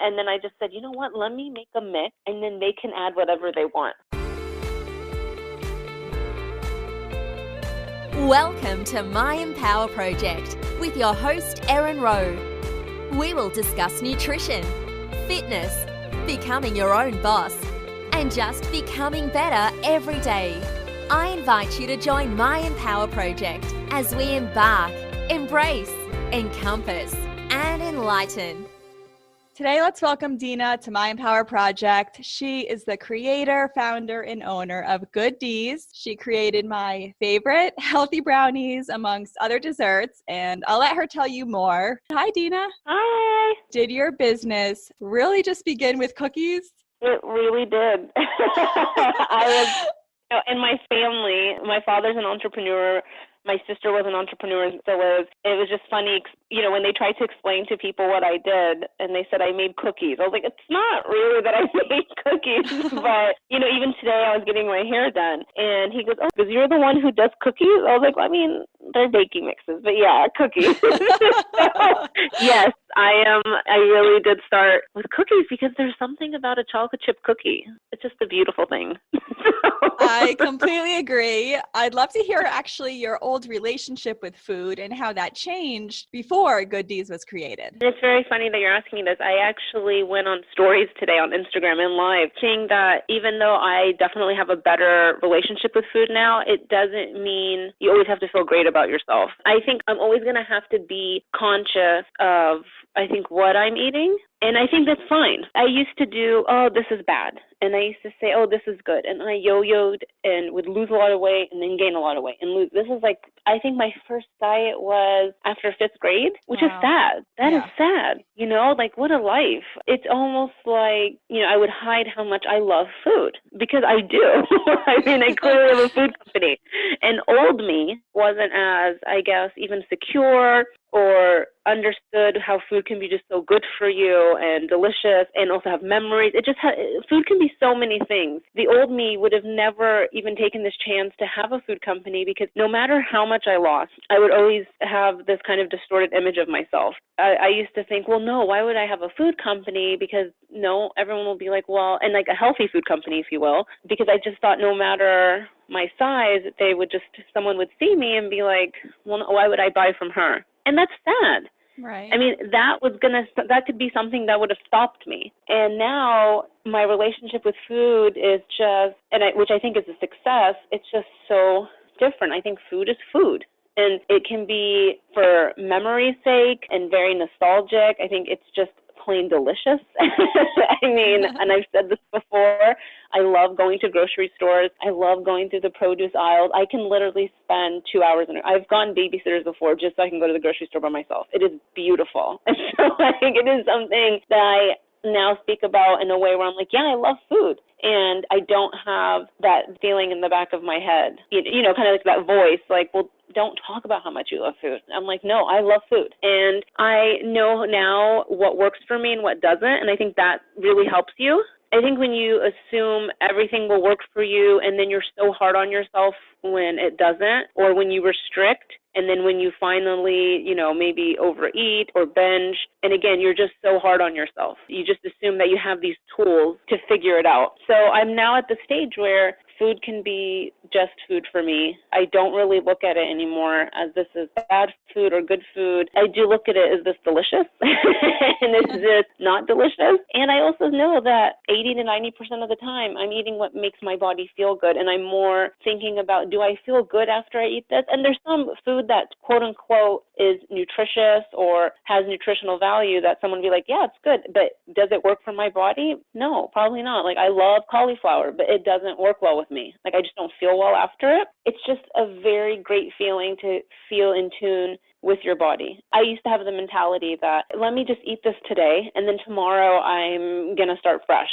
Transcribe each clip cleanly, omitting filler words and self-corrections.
And then I just said, you know what, let me make a mix, and then they can add whatever they want. Welcome to My Empower Project with your host, Erin Rowe. We will discuss nutrition, fitness, becoming your own boss, and just becoming better every day. I invite you to join My Empower Project as we embark, embrace, encompass, and enlighten. Today, let's welcome Deana to My Empower Project. She is the creator, founder, and owner of Good D's. She created my favorite healthy brownies amongst other desserts, and I'll let her tell you more. Hi, Deana. Hi. Did your business really just begin with cookies? It really did. In my family, my father's an entrepreneur. My sister was an entrepreneur and still is. It was just funny, when they tried to explain to people what I did, and they said I made cookies. I was like, it's not really that I made cookies, but, even today I was getting my hair done, and he goes, oh, because you're the one who does cookies? I was like, well, I mean, they're baking mixes, but yeah, cookies. So, yes, I really did start with cookies because there's something about a chocolate chip cookie. It's just a beautiful thing. I completely agree. I'd love to hear actually your old relationship with food and how that changed before Good D's was created. It's very funny that you're asking me this. I actually went on stories today on Instagram and live saying that even though I definitely have a better relationship with food now, it doesn't mean you always have to feel great about yourself. I think I'm always going to have to be conscious of, what I'm eating. And I think that's fine. I used to do, oh, this is bad. And I used to say, oh, this is good. And I yo-yoed and would lose a lot of weight and then gain a lot of weight and lose. This is I think my first diet was after 5th grade, which is sad. That is sad. What a life. It's almost like, I would hide how much I love food because I do. I clearly have a food company. And old me wasn't as, even secure or understood how food can be just so good for you and delicious and also have memories. Food can be so many things. The old me would have never even taken this chance to have a food company because no matter how much I lost, I would always have this kind of distorted image of myself. I used to think, well, no, why would I have a food company? Because no, everyone will be like, well, and like a healthy food company, if you will, because I just thought no matter my size, someone would see me and be like, well, why would I buy from her? And that's sad. Right. That could be something that would have stopped me. And now my relationship with food is which I think is a success. It's just so different. I think food is food. And it can be for memory's sake and very nostalgic. I think it's just plain delicious. And I've said this before, I love going to grocery stores. I love going through the produce aisles. I can literally spend 2 hours I've gone babysitters before just so I can go to the grocery store by myself. It is beautiful. And so I think it is something that I now speak about in a way where I'm like, yeah, I love food. And I don't have that feeling in the back of my head, kind of like that voice, like, well, don't talk about how much you love food. I'm like, no, I love food. And I know now what works for me and what doesn't. And I think that really helps you. I think when you assume everything will work for you and then you're so hard on yourself when it doesn't, or when you restrict, and then when you finally, maybe overeat or binge, and again, you're just so hard on yourself. You just assume that you have these tools to figure it out. So I'm now at the stage where food can be just food for me. I don't really look at it anymore as this is bad food or good food. I do look at it as this delicious and is this not delicious? And I also know that 80 to 90% of the time I'm eating what makes my body feel good, and I'm more thinking about, do I feel good after I eat this? And there's some food that quote unquote is nutritious or has nutritional value that someone would be like, yeah, it's good, but does it work for my body? No, probably not. I love cauliflower, but it doesn't work well with me. I just don't feel well after it. It's just a very great feeling to feel in tune with your body. I used to have the mentality that let me just eat this today and then tomorrow I'm going to start fresh.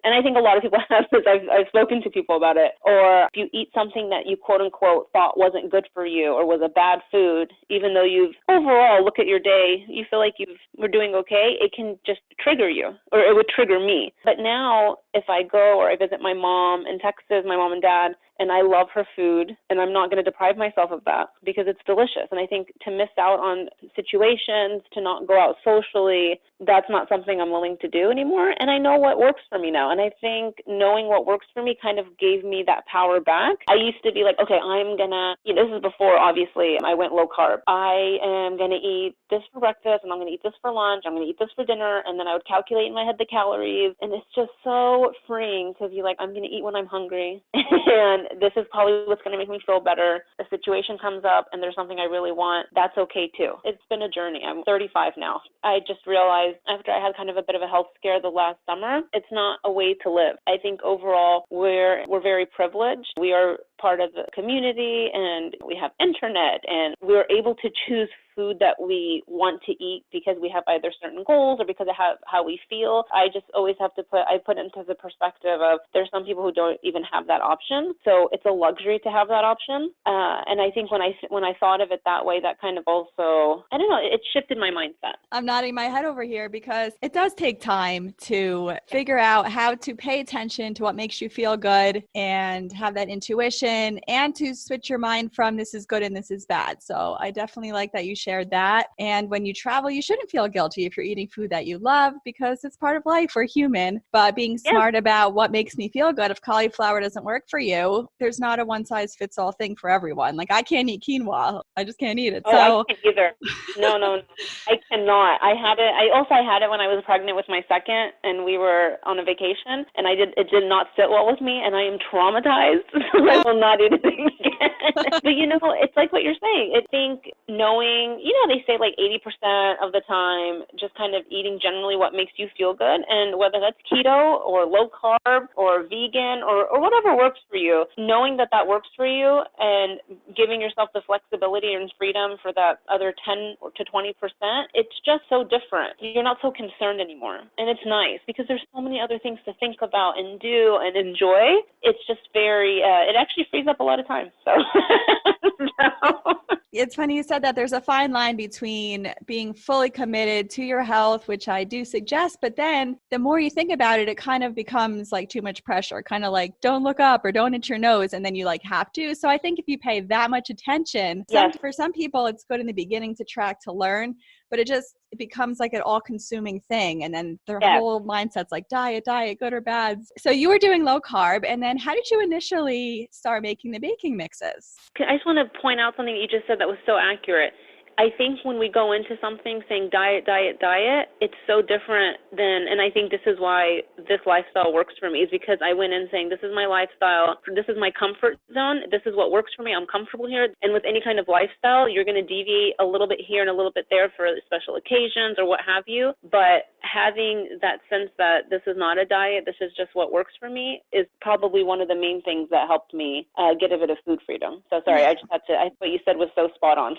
And I think a lot of people have this. I've spoken to people about it. Or if you eat something that you quote unquote thought wasn't good for you or was a bad food, even though you've overall look at your day, you feel like we're doing okay, it can just trigger you, or it would trigger me. But now if I go or I visit my mom in Texas, my mom and dad, and I love her food, and I'm not going to deprive myself of that because it's delicious. And I think to miss out on situations, to not go out socially, that's not something I'm willing to do anymore. And I know what works for me now. And I think knowing what works for me kind of gave me that power back. I used to be like, okay, I'm going to, this is before, obviously, I went low carb. I am going to eat this for breakfast, and I'm going to eat this for lunch. I'm going to eat this for dinner. And then I would calculate in my head the calories. And it's just so freeing because you're like, I'm going to eat when I'm hungry. And this is probably what's going to make me feel better. A situation comes up and there's something I really want. That's okay too. It's been a journey. I'm 35 now. I just realized after I had kind of a bit of a health scare the last summer, it's not a way to live. I think overall we're very privileged. We are part of the community and we have internet and we're able to choose food that we want to eat because we have either certain goals or because of how we feel. I just always have to put into the perspective of there's some people who don't even have that option. So it's a luxury to have that option. And I think when I thought of it that way, that kind of also, I don't know, it shifted my mindset. I'm nodding my head over here because it does take time to figure out how to pay attention to what makes you feel good and have that intuition and to switch your mind from this is good and this is bad. So I definitely like that you shared that. And when you travel, you shouldn't feel guilty if you're eating food that you love because it's part of life. We're human. But being smart about what makes me feel good, if cauliflower doesn't work for you, there's not a one size fits all thing for everyone. Like I can't eat quinoa. I just can't eat it. I can't either. No. I cannot. I had it when I was pregnant with my second and we were on a vacation and it did not sit well with me and I am traumatized. I will not eat it again. But it's like what you're saying. I think knowing, they say like 80% of the time, just kind of eating generally what makes you feel good. And whether that's keto or low carb or vegan or whatever works for you, knowing that works for you and giving yourself the flexibility and freedom for that other 10 to 20%, it's just so different. You're not so concerned anymore. And it's nice because there's so many other things to think about and do and enjoy. It's just it actually frees up a lot of time. So. It's funny you said that. There's a fine line between being fully committed to your health, which I do suggest, but then the more you think about it, it kind of becomes like too much pressure, kind of like don't look up or don't hit your nose, and then you like have to. So I think if you pay that much attention, for some people it's good in the beginning to track, to learn, but it becomes like an all-consuming thing. And then their whole mindset's like diet, good or bad. So you were doing low carb. And then how did you initially start making the baking mixes? I just want to point out something that you just said that was so accurate. I think when we go into something saying diet, it's so different than, and I think this is why this lifestyle works for me, is because I went in saying, this is my lifestyle, this is my comfort zone, this is what works for me, I'm comfortable here. And with any kind of lifestyle, you're going to deviate a little bit here and a little bit there for special occasions or what have you. But having that sense that this is not a diet, this is just what works for me, is probably one of the main things that helped me get a bit of food freedom. So sorry, I thought what you said was so spot on.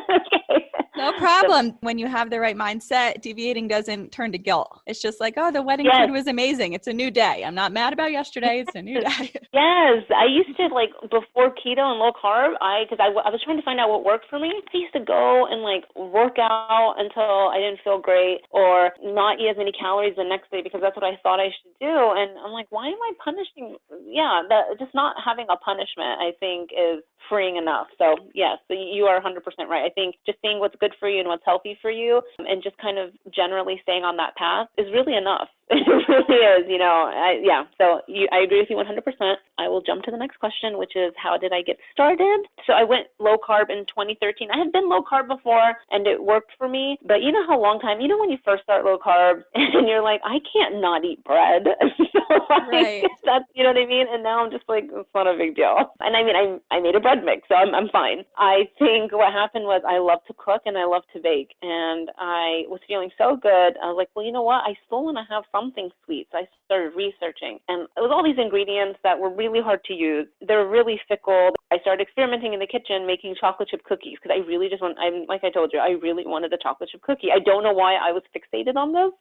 Okay. No problem. When you have the right mindset, deviating doesn't turn to guilt. It's just like, oh, the wedding food was amazing. It's a new day. I'm not mad about yesterday. It's a new day. Yes. I used to, like, before keto and low carb, because I was trying to find out what worked for me. I used to go and, like, work out until I didn't feel great or not eat as many calories the next day because that's what I thought I should do. And I'm like, why am I punishing? Yeah, just not having a punishment, I think, is freeing enough. So, yes, so you are 100% right. I think just seeing what's good for you and what's healthy for you and just kind of generally staying on that path is really enough. It really is, So I agree with you 100%. I will jump to the next question, which is how did I get started? So I went low carb in 2013. I had been low carb before and it worked for me, but you know how long time, when you first start low carb and you're like, I can't not eat bread. Right. That's, you know what I mean? And now I'm just like, it's not a big deal. And I mean, I made a bread mix, so I'm fine. I think what happened was I love to cook and I love to bake, and I was feeling so good. I was like, well, you know what? I still want to have something sweet. So I started researching, and it was all these ingredients that were really hard to use. They're really fickle. I started experimenting in the kitchen, making chocolate chip cookies, because I really like I told you, I really wanted a chocolate chip cookie. I don't know why I was fixated on this.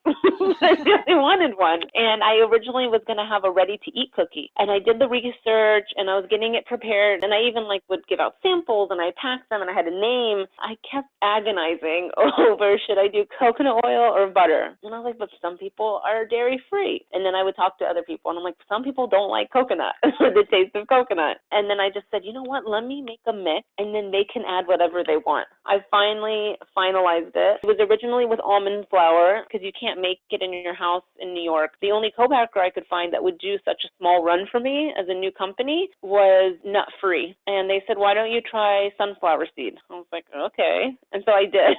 I really wanted one. And I originally was going to have a ready-to-eat cookie. And I did the research, and I was getting it prepared. And I even would give out samples, and I packed them, and I had a name. I kept agonizing over, should I do coconut oil or butter? And I was like, but some people are dairy-free. And then I would talk to other people, and I'm like, some people don't like coconut, the taste of coconut. And then I just said, you know what, let me make a mix, and then they can add whatever they want. I finally finalized it. It was originally with almond flour, because you can't make it in your house in New York. The only co-packer I could find that would do such a small run for me as a new company was nut-free. And they said, why don't you try sunflower seed? I was like, okay. And so I did.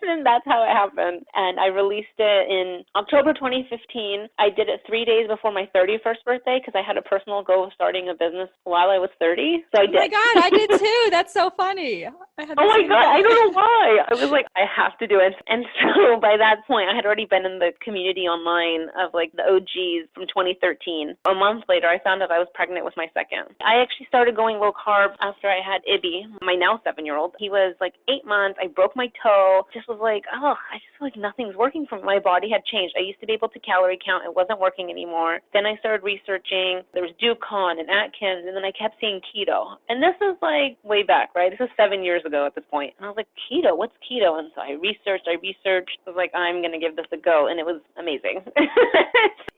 And that's how it happened. And I released it in October 2015. I did it 3 days before my 31st birthday because I had a personal goal of starting a business while I was 30. So I did. Oh my God, I did too. That's so funny. Oh my God, I don't know why. I was like, I have to do it. And so by that point, I had already been in the community online of the OGs from 2013. A month later, I found out I was pregnant with my second. I actually started going low carb after I had Ibby, my now 7-year-old. He was 8 months. I broke my toe. Just was I just feel like nothing's working for me. My body had changed. I used to be able to calorie count. It wasn't working anymore. Then I started researching. There was Ducon and Atkins, and then I kept seeing keto. And this is way back, right? This is 7 years ago at this point. And I was like, keto? What's keto? And so I researched. I was like, I'm going to give this a go. And it was amazing.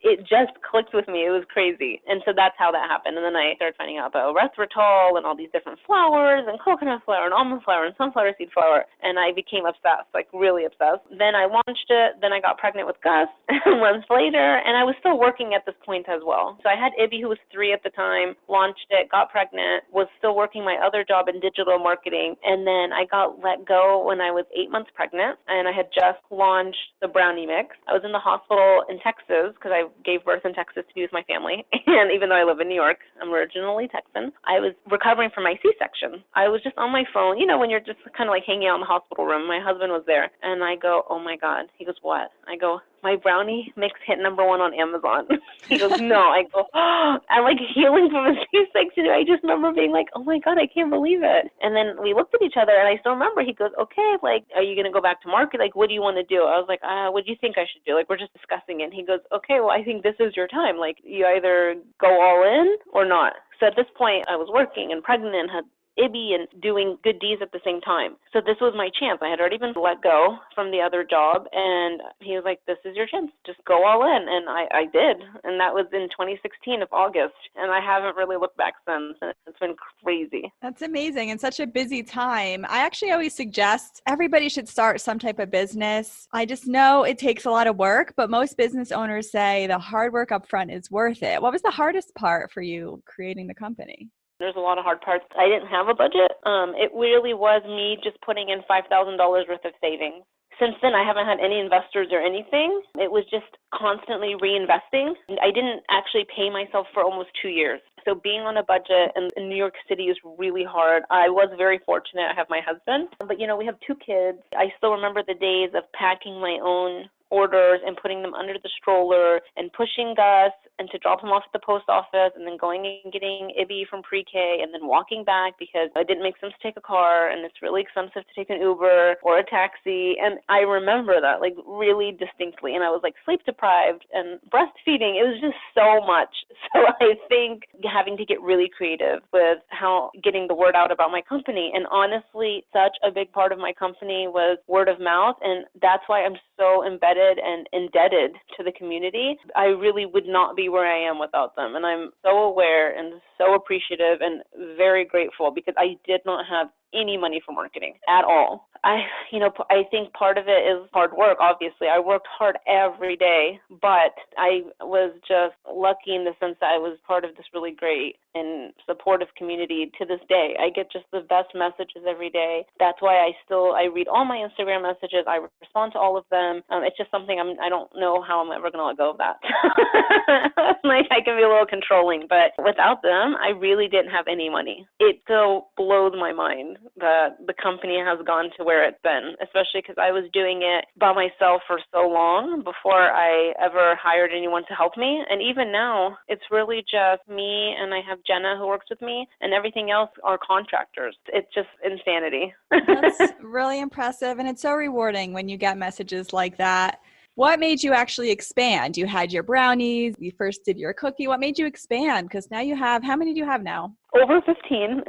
It just clicked with me. It was crazy. And so that's how that happened. And then I started finding out about erythritol and all these different flours and coconut flour and almond flour and sunflower seed flour. And I became obsessed, really obsessed. Then I launched it. Then I got pregnant with Gus months later. And I was still working at this point as well. So I had Ibby, who was 3 at the time, launched it, got pregnant, was still working my other job in digital marketing. And then I got let go when I was 8 months pregnant. And I had just launched the Brownie mix. I was in the hospital in Texas because I gave birth in Texas to be with my family. And even though I live in New York, I'm originally Texan. I was recovering from my C-section. I was just on my phone, when you're just kind of hanging out in the hospital room. My husband was there. And I go, oh my God. He goes, what? I go, my Brownie mix hit #1 on Amazon. He goes, no. I go, oh, I'm healing from a C-section. I just remember being oh my God, I can't believe it. And then we looked at each other, and I still remember. He goes, okay, are you going to go back to market? What do you want to do? I was like, what do you think I should do? We're just discussing it. And he goes, okay, well, I think this is your time. You either go all in or not. So at this point, I was working and pregnant and had Ibby and doing Good Deeds at the same time. So this was my chance. I had already been let go from the other job, and he was like, this is your chance. Just go all in. And I did. And that was in 2016 of August. And I haven't really looked back since. And it's been crazy. That's amazing. And such a busy time. I actually always suggest everybody should start some type of business. I just know it takes a lot of work, but most business owners say the hard work up front is worth it. What was the hardest part for you creating the company? There's a lot of hard parts. I didn't have a budget. It really was me just putting in $5,000 worth of savings. Since then, I haven't had any investors or anything. It was just constantly reinvesting. I didn't actually pay myself for almost 2 years. So being on a budget in New York City is really hard. I was very fortunate. I have my husband. But, we have 2 kids. I still remember the days of packing my own orders and putting them under the stroller and pushing Gus and to drop him off at the post office and then going and getting Ibby from pre-K and then walking back because it didn't make sense to take a car and it's really expensive to take an Uber or a taxi. And I remember that really distinctly. And I was sleep deprived and breastfeeding. It was just so much. So I think having to get really creative with how getting the word out about my company. And honestly, such a big part of my company was word of mouth. And that's why I'm so embedded and indebted to the community. I really would not be where I am without them. And I'm so aware and so appreciative and very grateful because I did not have any money for marketing at all. I think part of it is hard work, obviously. I worked hard every day, but I was just lucky in the sense that I was part of this really great and supportive community to this day. I get just the best messages every day. That's why I read all my Instagram messages. I respond to all of them. It's just something I don't know how I'm ever going to let go of that. I can be a little controlling, but without them, I really didn't have any money. It still blows my mind that the company has gone to where it's been, especially because I was doing it by myself for so long before I ever hired anyone to help me. And even now, it's really just me, and I have Jenna who works with me, and everything else are contractors. It's just insanity. That's really impressive, and it's so rewarding when you get messages like that. What made you actually expand? You had your brownies, you first did your cookie. What made you expand? Because now you have, how many do you have now? Over 15.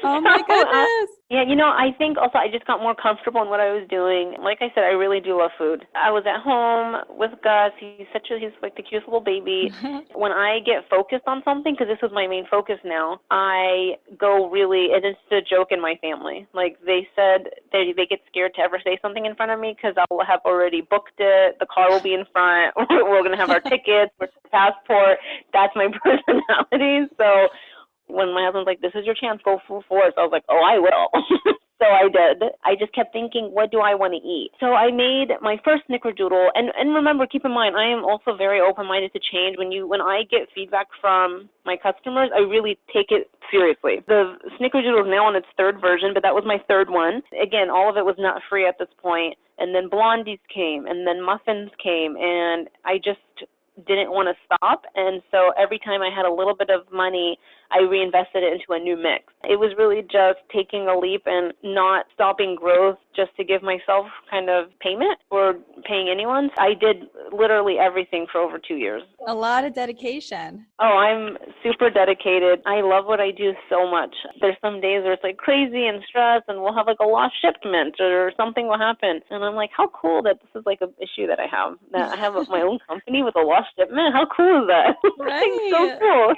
Oh my goodness. Yeah, you know, I think also I just got more comfortable in what I was doing. Like I said, I really do love food. I was at home with Gus. He's like the cutest little baby. When I get focused on something, because this is my main focus now, I go really, and it's a joke in my family. Like they said, they get scared to ever say something in front of me because I'll have already booked it. The car will be in front. We're going to have our tickets, our passport. That's my personality. So when my husband's like, this is your chance, go full force, I was like, oh, I will. So I did. I just kept thinking, what do I want to eat? So I made my first snickerdoodle. And remember, keep in mind, I am also very open-minded to change. When I get feedback from my customers, I really take it seriously. The snickerdoodle is now on its third version, but that was my third one. Again, all of it was not free at this point. And then blondies came, and then muffins came, and I just didn't want to stop. And so every time I had a little bit of money, I reinvested it into a new mix. It was really just taking a leap and not stopping growth just to give myself kind of payment or paying anyone. I did literally everything for over 2 years. A lot of dedication. Oh, I'm super dedicated. I love what I do so much. There's some days where it's like crazy and stress, and we'll have like a lost shipment or something will happen. And I'm like, how cool that this is like an issue that I have my own company with a lost shipment. How cool is that? Right. So cool.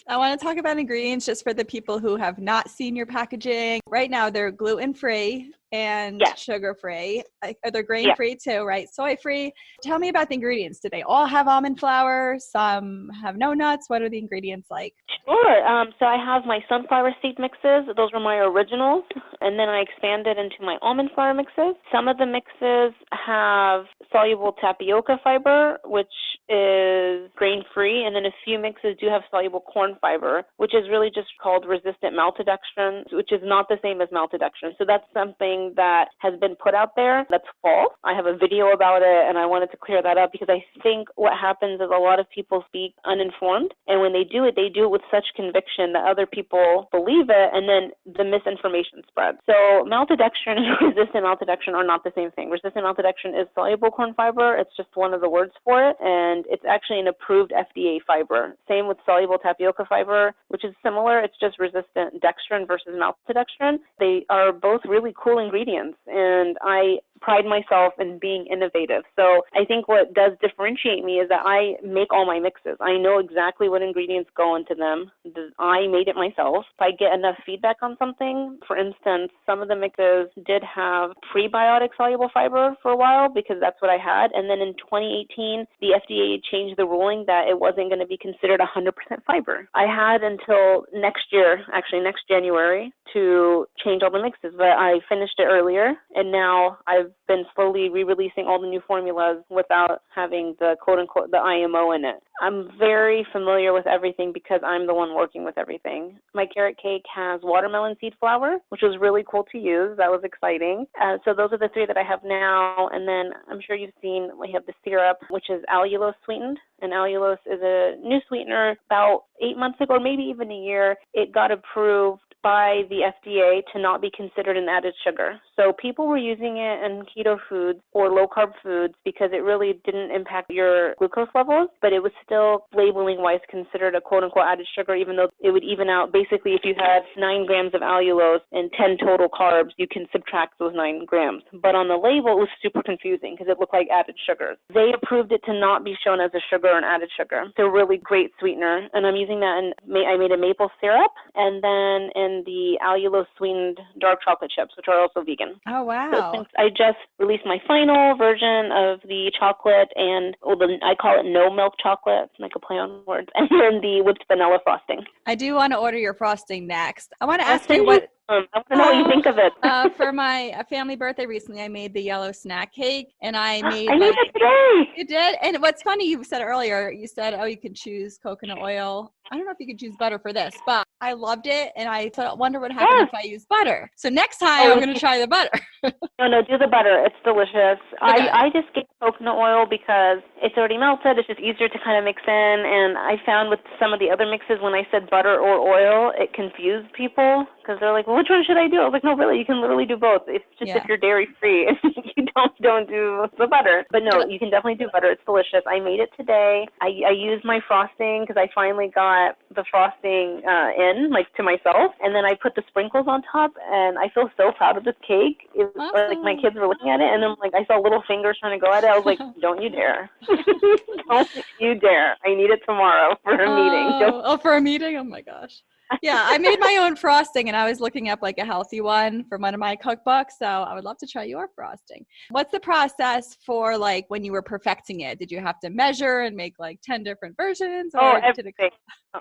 I want to talk about ingredients just for the people who have not seen your packaging. Right now, they're gluten-free and sugar-free. Are they grain-free too, right? Soy-free. Tell me about the ingredients. Do they all have almond flour? Some have no nuts. What are the ingredients like? Sure. So I have my sunflower seed mixes. Those were my originals. And then I expanded into my almond flour mixes. Some of the mixes have soluble tapioca fiber, which is grain-free. And then a few mixes do have soluble corn fiber, which is really just called resistant maltodextrin, which is not the same as maltodextrin. So that's something that has been put out there that's false. I have a video about it, and I wanted to clear that up because I think what happens is a lot of people speak uninformed, and when they do it with such conviction that other people believe it, and then the misinformation spreads. So maltodextrin and resistant maltodextrin are not the same thing. Resistant maltodextrin is soluble corn fiber. It's just one of the words for it, and it's actually an approved FDA fiber. Same with soluble tapioca fiber, which is similar. It's just resistant dextrin versus maltodextrin. They are both really cool ingredients, and I pride myself in being innovative. So I think what does differentiate me is that I make all my mixes. I know exactly what ingredients go into them. I made it myself. If I get enough feedback on something, for instance, some of the mixes did have prebiotic soluble fiber for a while because that's what I had. And then in 2018, the FDA changed the ruling that it wasn't going to be considered 100% fiber. I had until next year, actually next January, to change all the mixes, but I finished it earlier, and now I've been slowly re-releasing all the new formulas without having the quote-unquote the IMO in it. I'm very familiar with everything because I'm the one working with everything. My carrot cake has watermelon seed flour, which was really cool to use. That was exciting. So those are the three that I have now, and then I'm sure you've seen we have the syrup, which is allulose sweetened, and allulose is a new sweetener. About 8 months ago, or maybe even a year, it got approved by the FDA to not be considered an added sugar. So people were using it in keto foods or low-carb foods because it really didn't impact your glucose levels, but it was still labeling-wise considered a quote-unquote added sugar, even though it would even out. Basically, if you had 9 grams of allulose and 10 total carbs, you can subtract those 9 grams. But on the label, it was super confusing because it looked like added sugars. They approved it to not be shown as a sugar or an added sugar. So really great sweetener, and I'm using that I made a maple syrup, and then in the allulose sweetened dark chocolate chips, which are also vegan. Oh, wow. So I just released my final version of the chocolate, and I call it no milk chocolate, like a play on words, and then the whipped vanilla frosting. I do want to order your frosting next. I want to ask you what... I want to know what you think of it. For my family birthday recently, I made the yellow snack cake, and I made it today. You did? And what's funny, you said earlier, you said, oh, you can choose coconut oil I don't know if you could use butter for this, but I loved it. And I thought, wonder what happened Yes. if I use butter. So next time I'm going to try the butter. No, do the butter. It's delicious. Okay. I just get coconut oil because it's already melted. It's just easier to kind of mix in. And I found with some of the other mixes, when I said butter or oil, it confused people because they're like, well, which one should I do? I was like, no, really, you can literally do both. It's just if you're dairy free, you don't do the butter. But no, you can definitely do butter. It's delicious. I made it today. I used my frosting because I finally got the frosting to myself. And then I put the sprinkles on top, and I feel so proud of this cake. It was like my kids were looking at it, and then like I saw little fingers trying to go at it. I was like, don't you dare. Don't you dare. I need it tomorrow for a meeting. For a meeting? Oh my gosh. Yeah, I made my own frosting, and I was looking up like a healthy one from one of my cookbooks. So I would love to try your frosting. What's the process for like when you were perfecting it? Did you have to measure and make like 10 different versions? Or everything.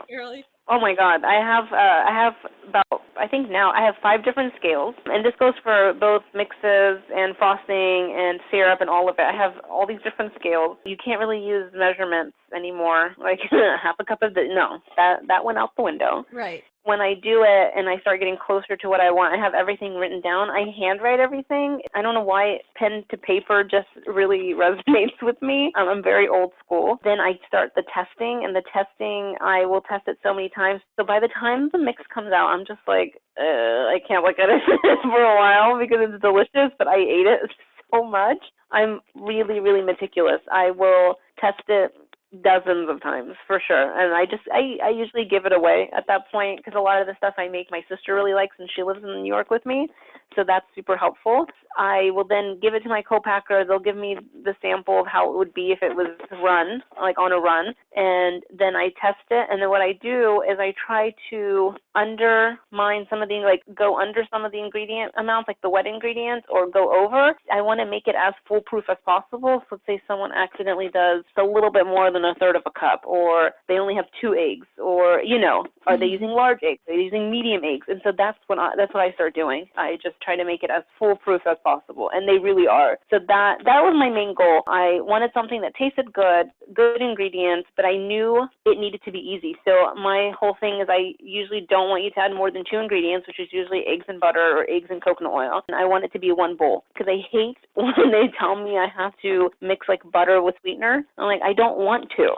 Really? Oh my God, I have about, I think now I have 5 different scales, and this goes for both mixes and frosting and syrup and all of it. I have all these different scales. You can't really use measurements anymore, like half a cup of that went out the window. Right. When I do it and I start getting closer to what I want, I have everything written down. I handwrite everything. I don't know why pen to paper just really resonates with me. I'm very old school. Then I start the testing, and the testing, I will test it so many times. So by the time the mix comes out, I'm just like, I can't look at it for a while because it's delicious, but I ate it so much. I'm really, really meticulous. I will test it dozens of times for sure, and I usually give it away at that point because a lot of the stuff I make my sister really likes, and she lives in New York with me, so that's super helpful. I will then give it to my co-packer. They'll give me the sample of how it would be if it was run, like on a run, and then I test it. And then what I do is I try to undermine some of the, like go under some of the ingredient amounts, like the wet ingredients, or go over. I want to make it as foolproof as possible. So let's say someone accidentally does a little bit more than a third of a cup, or they only have 2 eggs, or, are they using large eggs? Are they using medium eggs? And so that's what I start doing. I just try to make it as foolproof as possible, and they really are. So that was my main goal. I wanted something that tasted good ingredients, but I knew it needed to be easy. So my whole thing is I usually don't want you to add more than 2 ingredients, which is usually eggs and butter or eggs and coconut oil. And I want it to be one bowl because I hate when they tell me I have to mix like butter with sweetener. I'm like, I don't want to.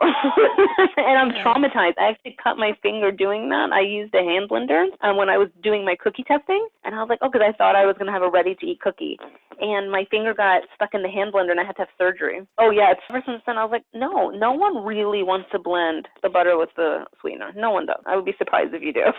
And I'm traumatized. I actually cut my finger doing that. I used a hand blender when I was doing my cookie testing, and I was like, because I thought I was going to have a ready-to-eat cookie. And my finger got stuck in the hand blender, and I had to have surgery. Oh, yeah. Ever since then, I was like, no one really wants to blend the butter with the sweetener. No one does. I would be surprised if you do.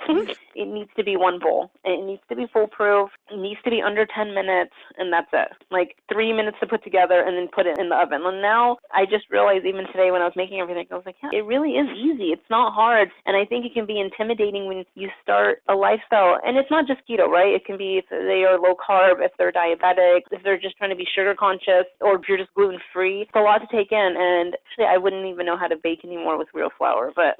It needs to be one bowl. It needs to be foolproof. It needs to be under 10 minutes, and that's it. Like 3 minutes to put together and then put it in the oven. And now I just realized even today when I was making everything, I was like, yeah, it really is easy. It's not hard. And I think it can be intimidating when you start a lifestyle. And it's not just keto, right? It can be if they are low carb, if they're diabetic, if they're just trying to be sugar conscious, or if you're just gluten-free. It's a lot to take in. And actually, I wouldn't even know how to bake anymore with real flour. But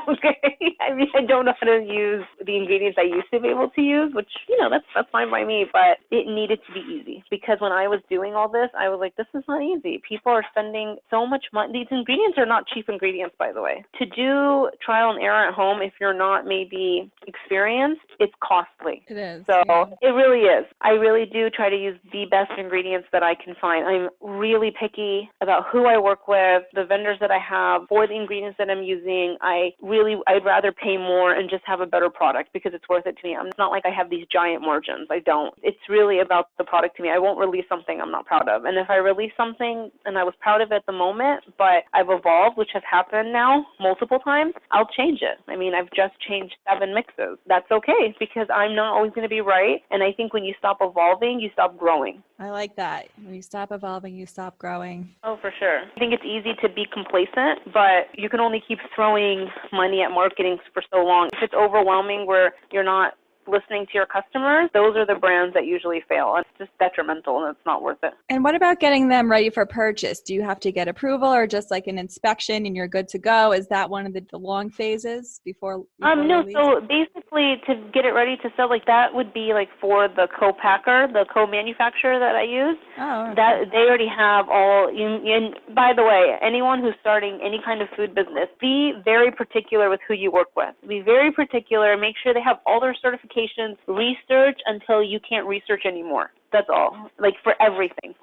okay. I mean, I don't know how to use the ingredients I used to be able to use, which, that's fine by me. But it needed to be easy because when I was doing all this, I was like, this is not easy. People are spending so much money. These ingredients are not cheap ingredients, by the way. To do trial and error at home, if you're not maybe experienced, it's costly. It is. So It really is. I really do try to use the best ingredients that I can find. I'm really picky about who I work with, the vendors that I have for the ingredients that I'm using. I'd rather pay more and just have a better product because it's worth it to me. It's not like I have these giant margins. I don't. It's really about the product to me. I won't release something I'm not proud of. And if I release something and I was proud of it at the moment, but I've evolved, which has happened now multiple times, I'll change it. I mean, I've just changed 7 mixes. That's okay because I'm not always going to be right. And I think when you stop evolving, you stop growing. I like that. When you stop evolving, you stop growing. Oh, for sure. I think it's easy to be complacent, but you can only keep throwing money at marketing for so long. If it's overwhelming where you're not listening to your customers, those are the brands that usually fail. It's just detrimental and it's not worth it. And what about getting them ready for purchase? Do you have to get approval or just like an inspection and you're good to go? Is that one of the long phases before No, release? so basically to get it ready to sell, like that would be like for the co-packer, the co-manufacturer that I use. Oh, okay. That they already have all, and by the way, anyone who's starting any kind of food business, be very particular with who you work with. Be very particular, make sure they have all their certifications, research until you can't research anymore. That's all. Like for everything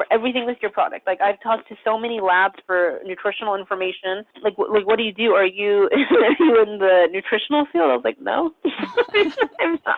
with your product. Like I've talked to so many labs for nutritional information. Like what do you do? Are you in the nutritional field? I was like, no.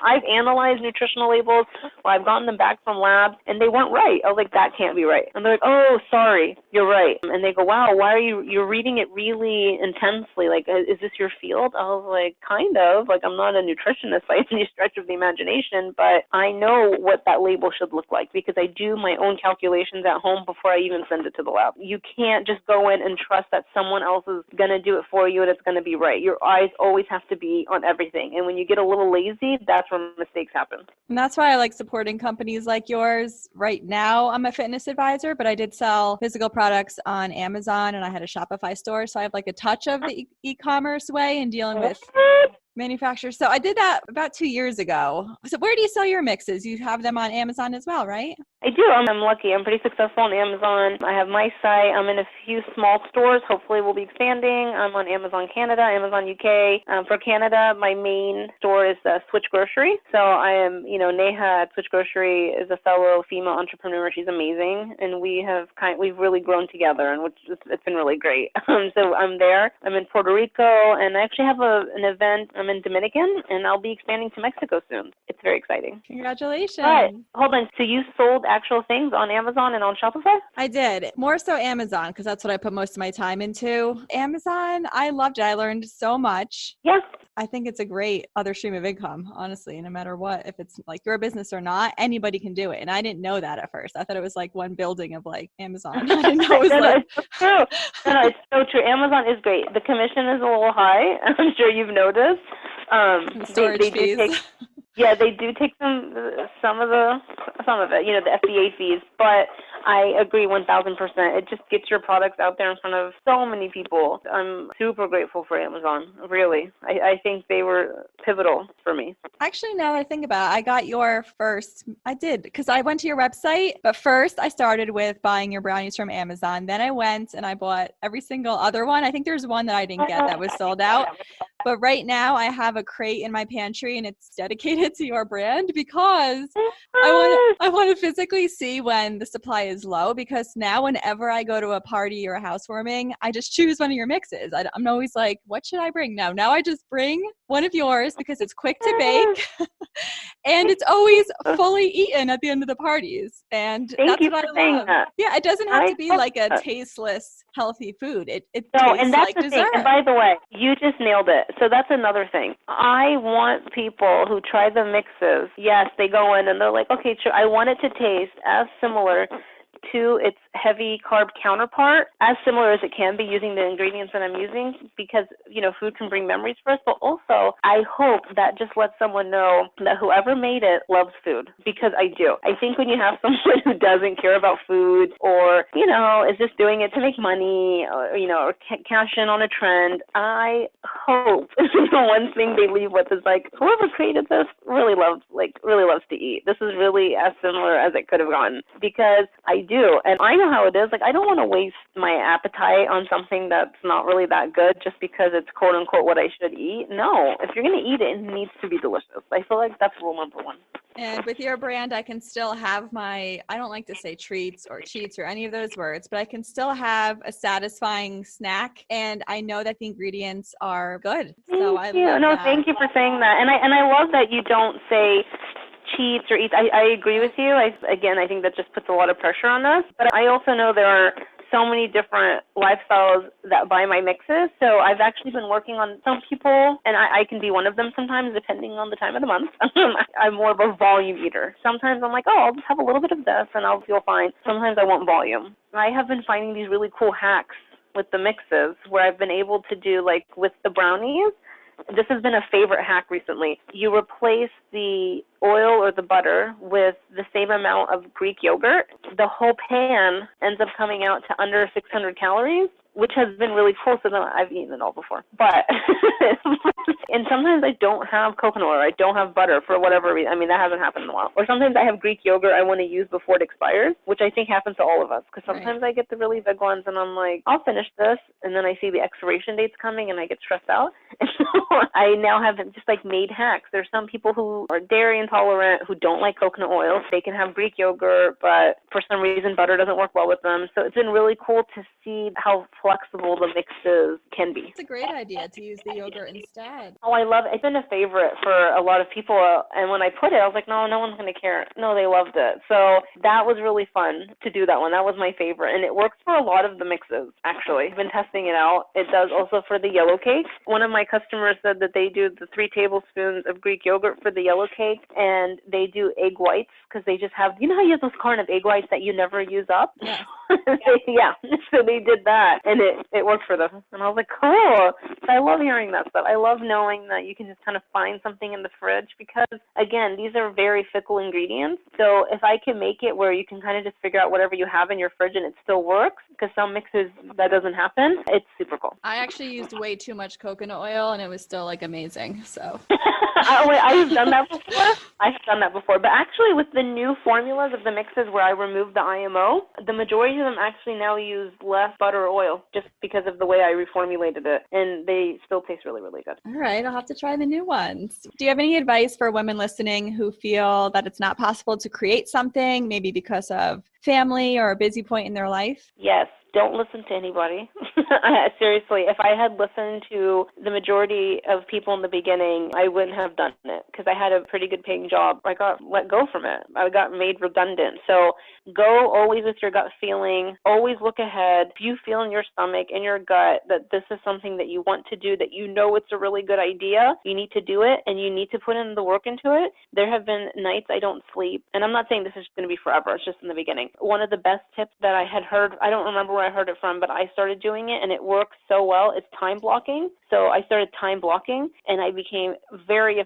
I've analyzed nutritional labels, or I've gotten them back from labs, and they weren't right. I was like, that can't be right. And they're like, oh, sorry, you're right. And they go, wow, why are you're reading it really intensely? Like, is this your field? I was like, kind of. Like, I'm not a nutritionist by any stretch of the imagination, but I know what that label should look like because I do my own calculations at home before I even send it to the lab. You can't just go in and trust that someone else is going to do it for you and it's going to be right. Your eyes always have to be on everything. And when you get a little lazy, that's where mistakes happen. And that's why I like supporting companies like yours. Right now, I'm a fitness advisor, but I did sell physical products on Amazon and I had a Shopify store. So I have like a touch of the e-commerce way in dealing with manufacturers. So I did that about 2 years ago. So where do you sell your mixes? You have them on Amazon as well, right? I do. I'm lucky. I'm pretty successful on Amazon. I have my site. I'm in a few small stores. Hopefully we'll be expanding. I'm on Amazon Canada, Amazon UK. For Canada, my main store is Switch Grocery. So I am, Neha at Switch Grocery is a fellow female entrepreneur. She's amazing. And we've really grown together, and it's been really great. So I'm there. I'm in Puerto Rico, and I actually have an event. I'm in Dominican, and I'll be expanding to Mexico soon. It's very exciting. Congratulations. But hold on. So you sold actual things on Amazon and on Shopify? I did. More so Amazon, because that's what I put most of my time into. Amazon, I loved it. I learned so much. Yes. I think it's a great other stream of income, honestly, no matter what. If it's like your business or not, anybody can do it. And I didn't know that at first. I thought it was like one building of like Amazon. I didn't know it was it's so true. It's so true. Amazon is great. The commission is a little high. I'm sure you've noticed. Storage fees. They do take some of it, the FDA fees, but I agree 1,000%. It just gets your products out there in front of so many people. I'm super grateful for Amazon, really. I think they were pivotal for me. Actually, now that I think about it, I got your first, I did, because I went to your website, but first I started with buying your brownies from Amazon. Then I went and I bought every single other one. I think there's one that I didn't get that was sold out. But right now I have a crate in my pantry and it's dedicated to your brand because I want to physically see when the supply is low, because now whenever I go to a party or a housewarming, I just choose one of your mixes. I'm always like, what should I bring? Now I just bring one of yours because it's quick to bake and it's always fully eaten at the end of the parties. And that's what I love. Yeah, it doesn't have to be like a tasteless, healthy food. It tastes and that's like the dessert. Thing. And by the way, you just nailed it. So that's another thing. I want people who try the mixes. Yes, they go in and they're like, okay, sure, I want it to taste as similar to its heavy carb counterpart, as similar as it can be using the ingredients that I'm using, because, food can bring memories for us. But also, I hope that just lets someone know that whoever made it loves food, because I do. I think when you have someone who doesn't care about food or, is just doing it to make money or cash in on a trend, I hope the one thing they leave with is like, whoever created this really loves to eat. This is really as similar as it could have gone, because I do. And I know how it is. Like, I don't want to waste my appetite on something that's not really that good just because it's quote unquote what I should eat. No, if you're going to eat it, it needs to be delicious. I feel like that's rule number one. And with your brand, I can still have I don't like to say treats or cheats or any of those words, but I can still have a satisfying snack. And I know that the ingredients are good. So I love that. Thank you for saying that. And I love that you don't say cheats or eats. I agree with you. I think that just puts a lot of pressure on us. But I also know there are so many different lifestyles that buy my mixes. So I've actually been working on some people, and I can be one of them sometimes, depending on the time of the month. I'm more of a volume eater. Sometimes I'm like, I'll just have a little bit of this and I'll feel fine. Sometimes I want volume. I have been finding these really cool hacks with the mixes where I've been able to do, like with the brownies, This has been a favorite hack recently. You replace the oil or the butter with the same amount of Greek yogurt. The whole pan ends up coming out to under 600 calories, which has been really cool. So I've eaten it all before. But, and sometimes I don't have coconut oil. I don't have butter for whatever reason. I mean, that hasn't happened in a while. Or sometimes I have Greek yogurt I want to use before it expires, which I think happens to all of us. Because sometimes I get the really big ones and I'm like, I'll finish this. And then I see the expiration dates coming and I get stressed out. And so I now have just like made hacks. There's some people who are dairy intolerant who don't like coconut oil. They can have Greek yogurt, but for some reason butter doesn't work well with them. So it's been really cool to see how flexible the mixes can be. It's a great idea to use the yogurt instead. Oh, I love it. It's been a favorite for a lot of people. And when I put it, I was like, no one's going to care. No, they loved it. So that was really fun to do that one. That was my favorite. And it works for a lot of the mixes, actually. I've been testing it out. It does also for the yellow cake. One of my customers said that they do the 3 tablespoons of Greek yogurt for the yellow cake, and they do egg whites because they just have, you know how you have those carton of egg whites that you never use up? Yeah. Yeah. So they did that, and it worked for them. And I was like, cool. So I love hearing that stuff. I love knowing that you can just kind of find something in the fridge because, again, these are very fickle ingredients. So if I can make it where you can kind of just figure out whatever you have in your fridge and it still works, because some mixes that doesn't happen, it's super cool. I actually used way too much coconut oil and it was still like amazing. So I have done that before. I've done that before. But actually with the new formulas of the mixes where I removed the IMO, the majority of them actually now use less butter or oil just because of the way I reformulated it. And they still taste really, really good. All right. I'll have to try the new ones. Do you have any advice for women listening who feel that it's not possible to create something, maybe because of family or a busy point in their life? Yes. Don't listen to anybody. Seriously, if I had listened to the majority of people in the beginning, I wouldn't have done it because I had a pretty good paying job. I got let go from it. I got made redundant. So go always with your gut feeling. Always look ahead. If you feel in your stomach, in your gut, that this is something that you want to do, that you know it's a really good idea, you need to do it and you need to put in the work into it. There have been nights I don't sleep. And I'm not saying this is going to be forever. It's just in the beginning. One of the best tips that I had heard, I don't remember where I heard it from, but I started doing it and it works so well. It's time blocking. So I started time blocking and I became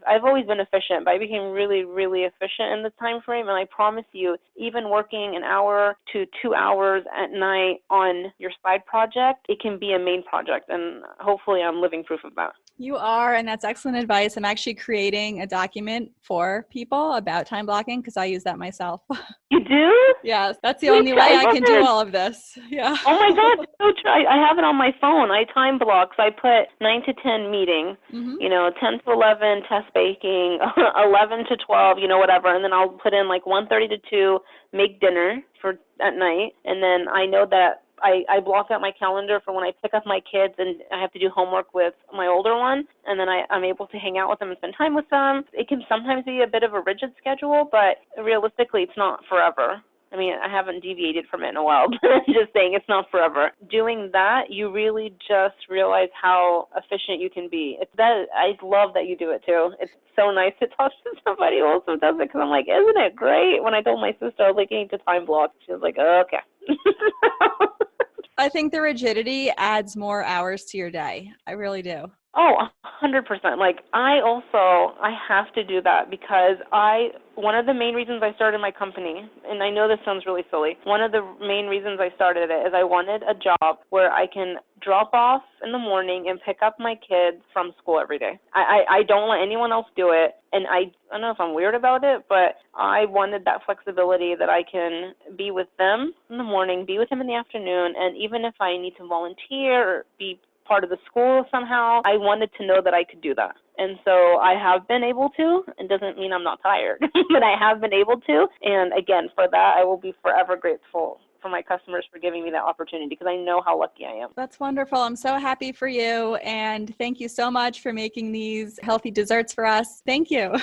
I've always been efficient, but I became really, really efficient in the time frame. And I promise you, even working an hour to 2 hours at night on your side project, it can be a main project. And hopefully I'm living proof of that. You are, and that's excellent advice. I'm actually creating a document for people about time blocking because I use that myself. You do? Yes, that's the only way I can do all of this. Yeah. Oh my God, so true. I have it on my phone. I time block. So I put 9 to 10 meeting, 10 to 11 test baking, 11 to 12, whatever. And then I'll put in like 1:30 to 2, make dinner for at night. And then I know that I block out my calendar for when I pick up my kids and I have to do homework with my older one, and then I'm able to hang out with them and spend time with them. It can sometimes be a bit of a rigid schedule, but realistically, it's not forever. I mean, I haven't deviated from it in a while, but I'm just saying it's not forever. Doing that, you really just realize how efficient you can be. I love that you do it too. It's so nice to talk to somebody who also does it because I'm like, isn't it great? When I told my sister I was like, I need to time block, she was like, okay. I think the rigidity adds more hours to your day. I really do. Oh, 100%. Like I have to do that because one of the main reasons I started my company, and I know this sounds really silly, one of the main reasons I started it is I wanted a job where I can drop off in the morning and pick up my kids from school every day. I don't let anyone else do it. And I don't know if I'm weird about it, but I wanted that flexibility that I can be with them in the morning, be with them in the afternoon, and even if I need to volunteer or be part of the school somehow, I wanted to know that I could do that. And so I have been able to. It doesn't mean I'm not tired, but I have been able to. And again, for that, I will be forever grateful for my customers for giving me that opportunity because I know how lucky I am. That's wonderful. I'm so happy for you. And thank you so much for making these healthy desserts for us. Thank you.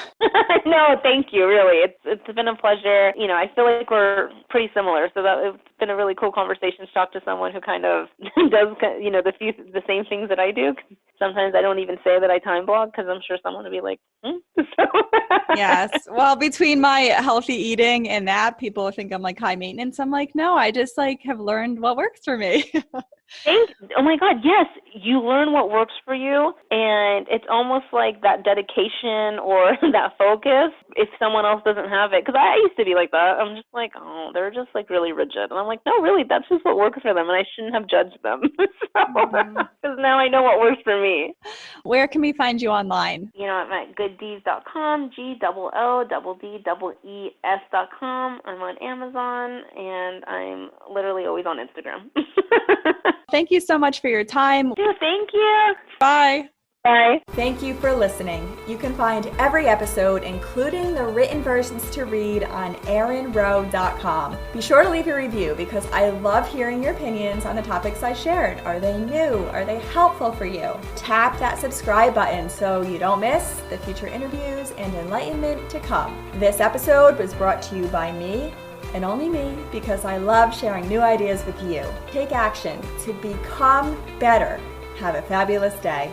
No, thank you. Really. It's been a pleasure. I feel like we're pretty similar. So it's been a really cool conversation to talk to someone who kind of does, the same things that I do. sometimes I don't even say that I time block because I'm sure someone will be like, Yes. Well, between my healthy eating and that, people think I'm like high maintenance. I'm like, no, I just like have learned what works for me. Oh my God, yes. You learn what works for you, and it's almost like that dedication or that focus if someone else doesn't have it. Because I used to be like that. I'm just like, oh, they're just like really rigid. And I'm like, no, really, that's just what works for them, and I shouldn't have judged them. Because now I know what works for me. Where can we find you online? I'm at gooddees.com, GOODDEES.com. I'm on Amazon, and I'm literally always on Instagram. Thank you so much for your time. Yeah, thank you. Bye. Bye. Thank you for listening. You can find every episode, including the written versions to read, on erinrowe.com. Be sure to leave a review because I love hearing your opinions on the topics I shared. Are they new? Are they helpful for you? Tap that subscribe button so you don't miss the future interviews and enlightenment to come. This episode was brought to you by me, and only me, because I love sharing new ideas with you. Take action to become better. Have a fabulous day.